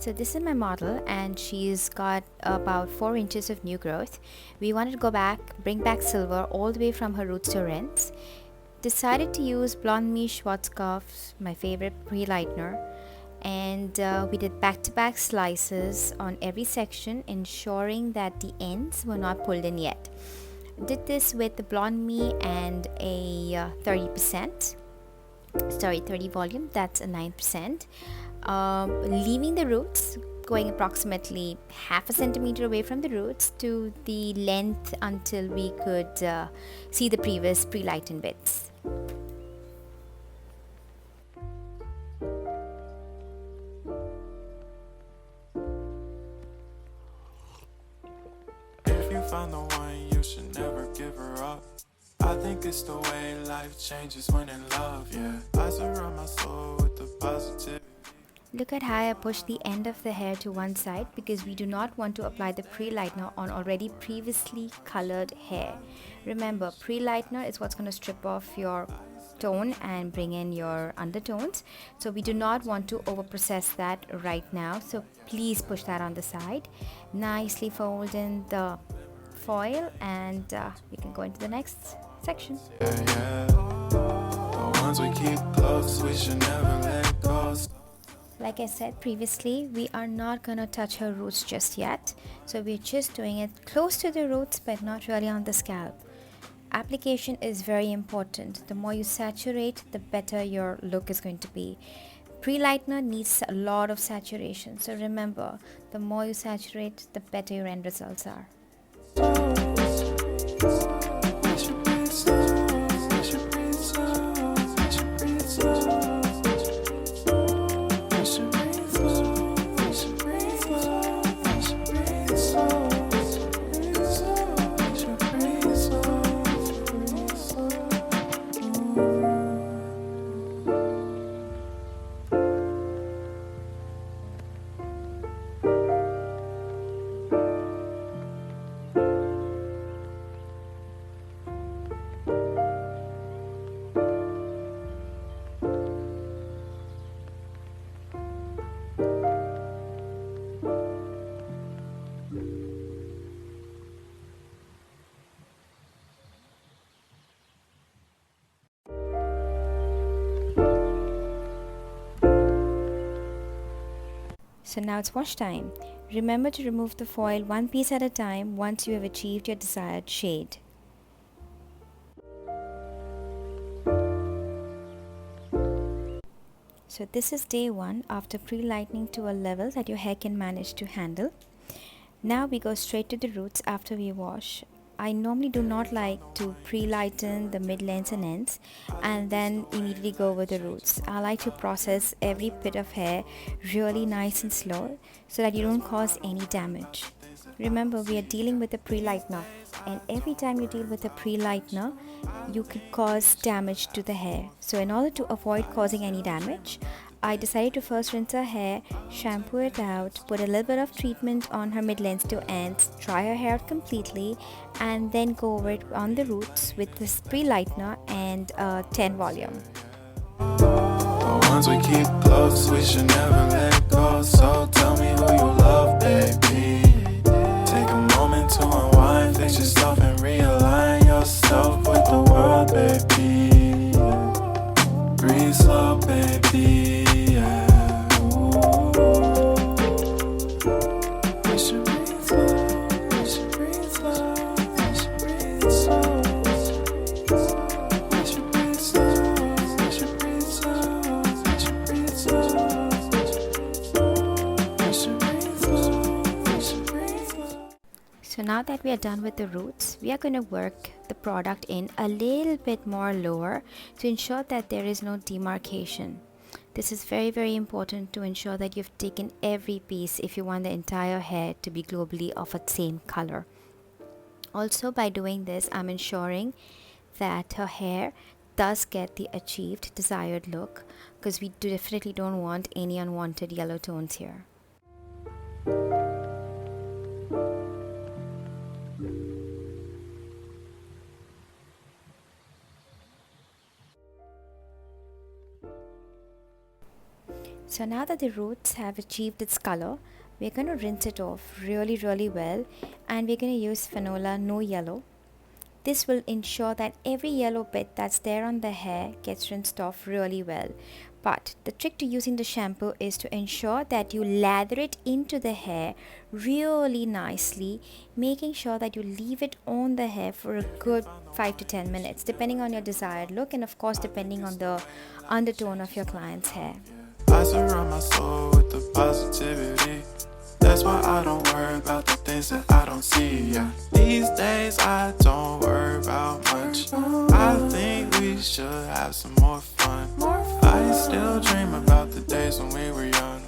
So this is my model and she's got about 4 inches of new growth. We wanted to bring back silver all the way from her roots to her ends. Decided to use Blonde Me Schwarzkopf, my favorite pre-lightener, and we did back-to-back slices on every section, ensuring that the ends were not pulled in yet. Did this with the Blonde Me and a 30 volume, that's a 9%. Leaving the roots, going approximately half a centimeter away from the roots to the length until we could see the previous pre-lightened bits. If you find the one, you should never give her up. I think it's the way life changes when in love, yeah. I surround my soul with the positivity. Look at how I push the end of the hair to one side because we do not want to apply the pre-lightener on already previously colored hair. Remember, pre-lightener is what's going to strip off your tone and bring in your undertones. So we do not want to over process that right now. So please push that on the side. Nicely fold in the foil and you can go into the next section. Yeah. The ones we keep close, we should never let go. Like I said previously, we are not going to touch her roots just yet. So we're just doing it close to the roots but not really on the scalp. Application is very important. The more you saturate, the better your look is going to be. Pre-lightener needs a lot of saturation. So remember, the more you saturate, the better your end results are. So now it's wash time. Remember to remove the foil one piece at a time once you have achieved your desired shade. So this is day 1 after pre-lightening to a level that your hair can manage to handle. Now we go straight to the roots after we wash. I normally do not like to pre-lighten the mid-lengths and ends and then immediately go over the roots. I like to process every bit of hair really nice and slow so that you don't cause any damage. Remember, we are dealing with a pre-lightener, and every time you deal with a pre-lightener, you could cause damage to the hair. So in order to avoid causing any damage, I decided to first rinse her hair, shampoo it out, put a little bit of treatment on her mid-lengths to ends, dry her hair out completely, and then go over it on the roots with this pre-lightener and 10 volume. The ones we keep close, we should never let go. So tell me who you love, baby. Take a moment to unwind, fix yourself and realign yourself with the world, baby. Breathe slow, baby. So now that we are done with the roots, we are going to work the product in a little bit more lower to ensure that there is no demarcation. This is very, very important to ensure that you've taken every piece if you want the entire hair to be globally of a same color. Also, by doing this, I'm ensuring that her hair does get the achieved desired look because we definitely don't want any unwanted yellow tones here. So now that the roots have achieved its color, we're going to rinse it off really well, and we're going to use Fanola No Yellow. This will ensure that every yellow bit that's there on the hair gets rinsed off really well. But the trick to using the shampoo is to ensure that you lather it into the hair really nicely, making sure that you leave it on the hair for a good 5 to 10 minutes, depending on your desired look and of course depending on the undertone of your client's hair. I surround my soul with the positivity. That's why I don't worry about the things that I don't see. Yeah. These days I don't worry about much. I think we should have some more fun. I still dream about the days when we were young.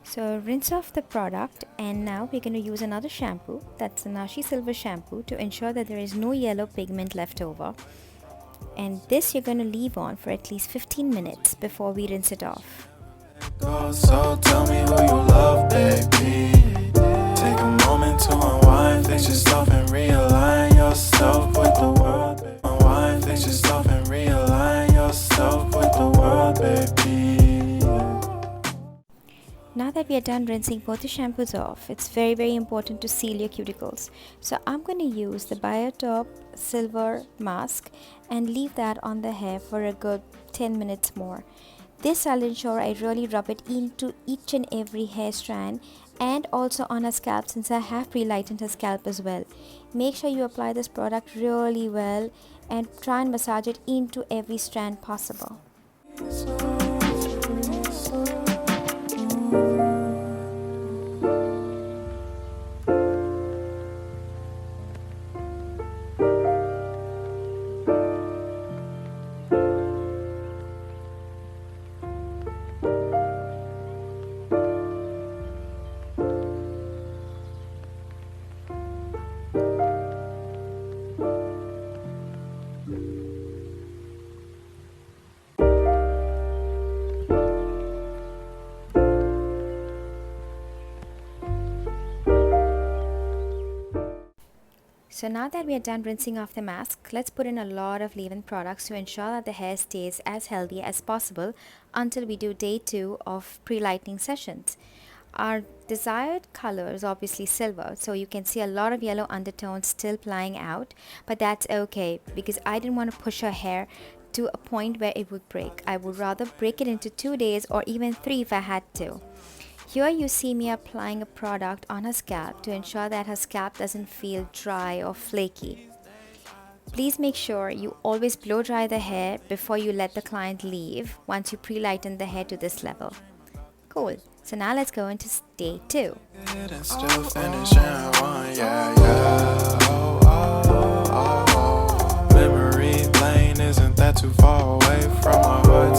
So rinse off the product, and now we're going to use another shampoo, that's the Nashi Silver shampoo, to ensure that there is no yellow pigment left over. And this you're going to leave on for at least 15 minutes before we rinse it off. So tell me who you love, baby. Take a moment to unwind, fix yourself and realign yourself with the world. Unwind, fix yourself and realign yourself with the world, baby. Now that we are done rinsing both the shampoos off, it's very important to seal your cuticles. So I'm going to use the Biotin Silver mask and leave that on the hair for a good 10 minutes more. This I'll ensure I really rub it into each and every hair strand and also on her scalp, since I have pre-lightened her scalp as well. Make sure you apply this product really well and try and massage it into every strand possible. So now that we are done rinsing off the mask, let's put in a lot of leave-in products to ensure that the hair stays as healthy as possible until we do day 2 of pre-lightening sessions. Our desired color is obviously silver, so you can see a lot of yellow undertones still playing out, but that's okay because I didn't want to push her hair to a point where it would break. I would rather break it into 2 days or even 3 if I had to. Here you see me applying a product on her scalp to ensure that her scalp doesn't feel dry or flaky. Please make sure you always blow dry the hair before you let the client leave once you pre-lighten the hair to this level. Cool. So now let's go into day 2. And still finishing one, yeah.